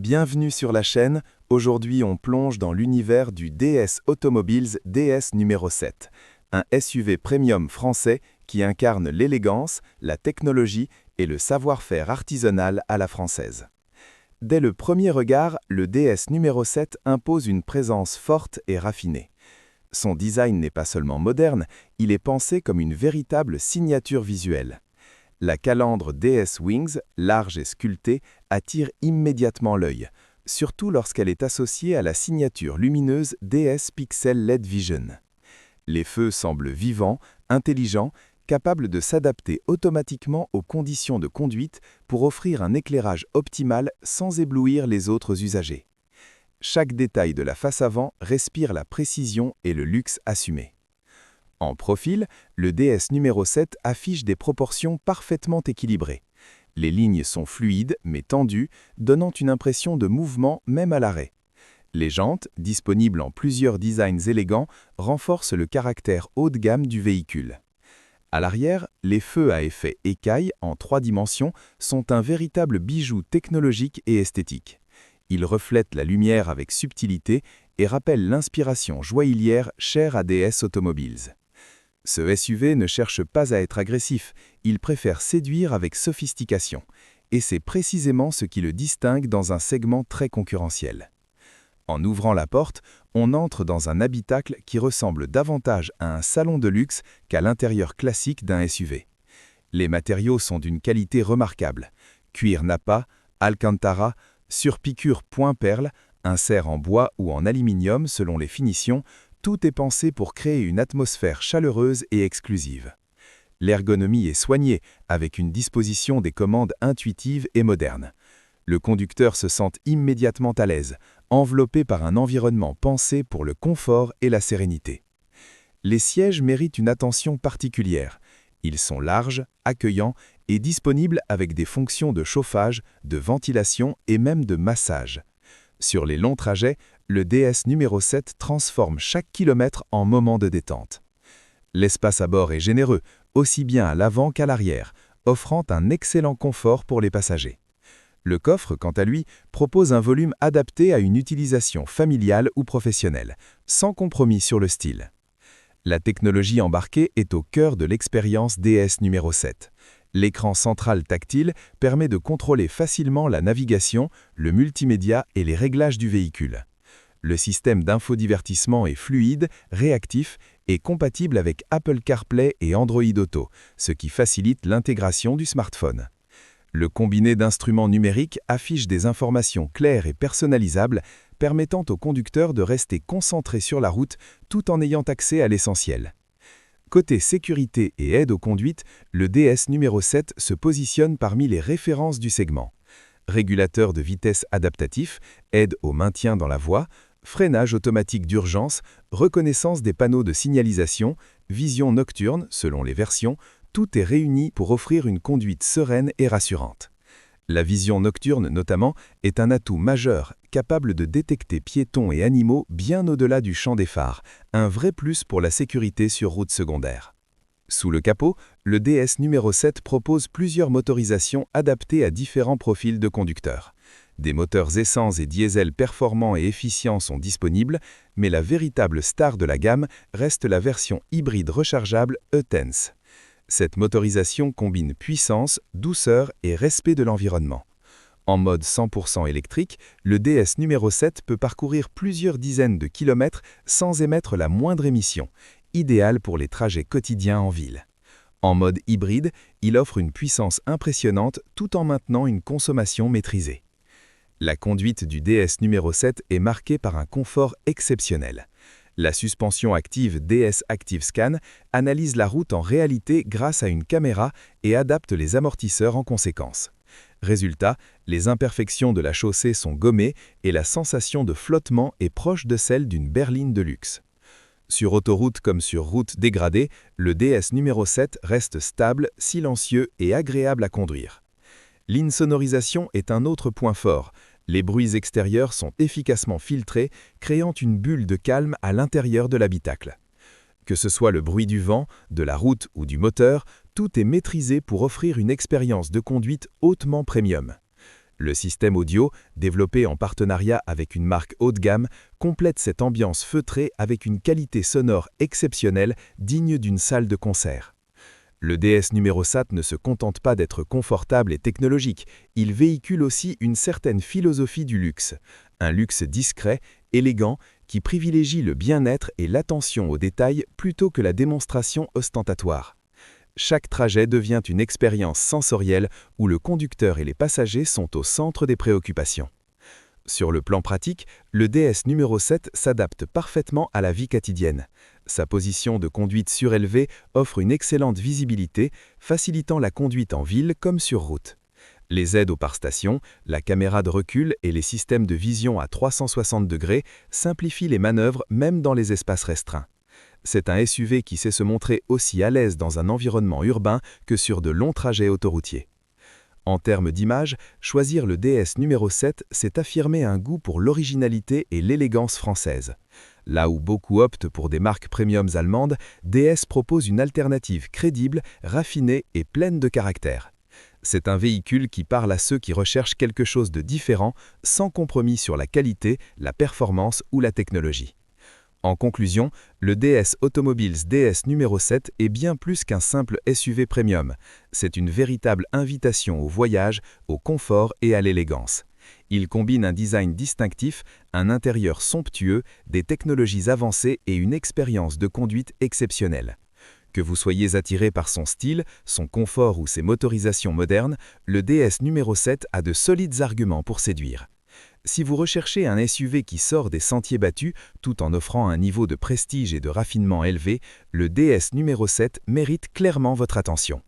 Bienvenue sur la chaîne. Aujourd'hui, on plonge dans l'univers du DS Automobiles DS numéro 7, un SUV premium français qui incarne l'élégance, la technologie et le savoir-faire artisanal à la française. Dès le premier regard, le DS numéro 7 impose une présence forte et raffinée. Son design n'est pas seulement moderne, il est pensé comme une véritable signature visuelle. La calandre DS Wings, large et sculptée, attire immédiatement l'œil, surtout lorsqu'elle est associée à la signature lumineuse DS Pixel LED Vision. Les feux semblent vivants, intelligents, capables de s'adapter automatiquement aux conditions de conduite pour offrir un éclairage optimal sans éblouir les autres usagers. Chaque détail de la face avant respire la précision et le luxe assumé. En profil, le DS numéro 7 affiche des proportions parfaitement équilibrées. Les lignes sont fluides mais tendues, donnant une impression de mouvement même à l'arrêt. Les jantes, disponibles en plusieurs designs élégants, renforcent le caractère haut de gamme du véhicule. À l'arrière, les feux à effet écaille en 3 dimensions sont un véritable bijou technologique et esthétique. Ils reflètent la lumière avec subtilité et rappellent l'inspiration joaillière chère à DS Automobiles. Ce SUV ne cherche pas à être agressif, il préfère séduire avec sophistication, et c'est précisément ce qui le distingue dans un segment très concurrentiel. En ouvrant la porte, on entre dans un habitacle qui ressemble davantage à un salon de luxe qu'à l'intérieur classique d'un SUV. Les matériaux sont d'une qualité remarquable. Cuir Nappa, Alcantara, surpiqûre point perle, insert en bois ou en aluminium selon les finitions, tout est pensé pour créer une atmosphère chaleureuse et exclusive. L'ergonomie est soignée, avec une disposition des commandes intuitive et moderne. Le conducteur se sent immédiatement à l'aise, enveloppé par un environnement pensé pour le confort et la sérénité. Les sièges méritent une attention particulière. Ils sont larges, accueillants et disponibles avec des fonctions de chauffage, de ventilation et même de massage. Sur les longs trajets, le DS numéro 7 transforme chaque kilomètre en moment de détente. L'espace à bord est généreux, aussi bien à l'avant qu'à l'arrière, offrant un excellent confort pour les passagers. Le coffre, quant à lui, propose un volume adapté à une utilisation familiale ou professionnelle, sans compromis sur le style. La technologie embarquée est au cœur de l'expérience DS numéro 7. L'écran central tactile permet de contrôler facilement la navigation, le multimédia et les réglages du véhicule. Le système d'infodivertissement est fluide, réactif et compatible avec Apple CarPlay et Android Auto, ce qui facilite l'intégration du smartphone. Le combiné d'instruments numériques affiche des informations claires et personnalisables, permettant au conducteur de rester concentré sur la route tout en ayant accès à l'essentiel. Côté sécurité et aide aux conduites, le DS numéro 7 se positionne parmi les références du segment. Régulateur de vitesse adaptatif, aide au maintien dans la voie, freinage automatique d'urgence, reconnaissance des panneaux de signalisation, vision nocturne selon les versions, tout est réuni pour offrir une conduite sereine et rassurante. La vision nocturne notamment est un atout majeur, capable de détecter piétons et animaux bien au-delà du champ des phares, un vrai plus pour la sécurité sur route secondaire. Sous le capot, le DS numéro 7 propose plusieurs motorisations adaptées à différents profils de conducteurs. Des moteurs essence et diesel performants et efficients sont disponibles, mais la véritable star de la gamme reste la version hybride rechargeable E-Tense. Cette motorisation combine puissance, douceur et respect de l'environnement. En mode 100% électrique, le DS numéro 7 peut parcourir plusieurs dizaines de kilomètres sans émettre la moindre émission, idéal pour les trajets quotidiens en ville. En mode hybride, il offre une puissance impressionnante tout en maintenant une consommation maîtrisée. La conduite du DS numéro 7 est marquée par un confort exceptionnel. La suspension active DS Active Scan analyse la route en réalité grâce à une caméra et adapte les amortisseurs en conséquence. Résultat, les imperfections de la chaussée sont gommées et la sensation de flottement est proche de celle d'une berline de luxe. Sur autoroute comme sur route dégradée, le DS numéro 7 reste stable, silencieux et agréable à conduire. L'insonorisation est un autre point fort. Les bruits extérieurs sont efficacement filtrés, créant une bulle de calme à l'intérieur de l'habitacle. Que ce soit le bruit du vent, de la route ou du moteur, tout est maîtrisé pour offrir une expérience de conduite hautement premium. Le système audio, développé en partenariat avec une marque haut de gamme, complète cette ambiance feutrée avec une qualité sonore exceptionnelle, digne d'une salle de concert. Le DS Numerosat ne se contente pas d'être confortable et technologique, il véhicule aussi une certaine philosophie du luxe. Un luxe discret, élégant, qui privilégie le bien-être et l'attention aux détails plutôt que la démonstration ostentatoire. Chaque trajet devient une expérience sensorielle où le conducteur et les passagers sont au centre des préoccupations. Sur le plan pratique, le DS numéro 7 s'adapte parfaitement à la vie quotidienne. Sa position de conduite surélevée offre une excellente visibilité, facilitant la conduite en ville comme sur route. Les aides aux pare-stations, la caméra de recul et les systèmes de vision à 360 degrés simplifient les manœuvres même dans les espaces restreints. C'est un SUV qui sait se montrer aussi à l'aise dans un environnement urbain que sur de longs trajets autoroutiers. En termes d'image, choisir le DS numéro 7, c'est affirmer un goût pour l'originalité et l'élégance française. Là où beaucoup optent pour des marques premium allemandes, DS propose une alternative crédible, raffinée et pleine de caractère. C'est un véhicule qui parle à ceux qui recherchent quelque chose de différent, sans compromis sur la qualité, la performance ou la technologie. En conclusion, le DS Automobiles DS numéro 7 est bien plus qu'un simple SUV premium. C'est une véritable invitation au voyage, au confort et à l'élégance. Il combine un design distinctif, un intérieur somptueux, des technologies avancées et une expérience de conduite exceptionnelle. Que vous soyez attiré par son style, son confort ou ses motorisations modernes, le DS numéro 7 a de solides arguments pour séduire. Si vous recherchez un SUV qui sort des sentiers battus tout en offrant un niveau de prestige et de raffinement élevé, le DS numéro 7 mérite clairement votre attention.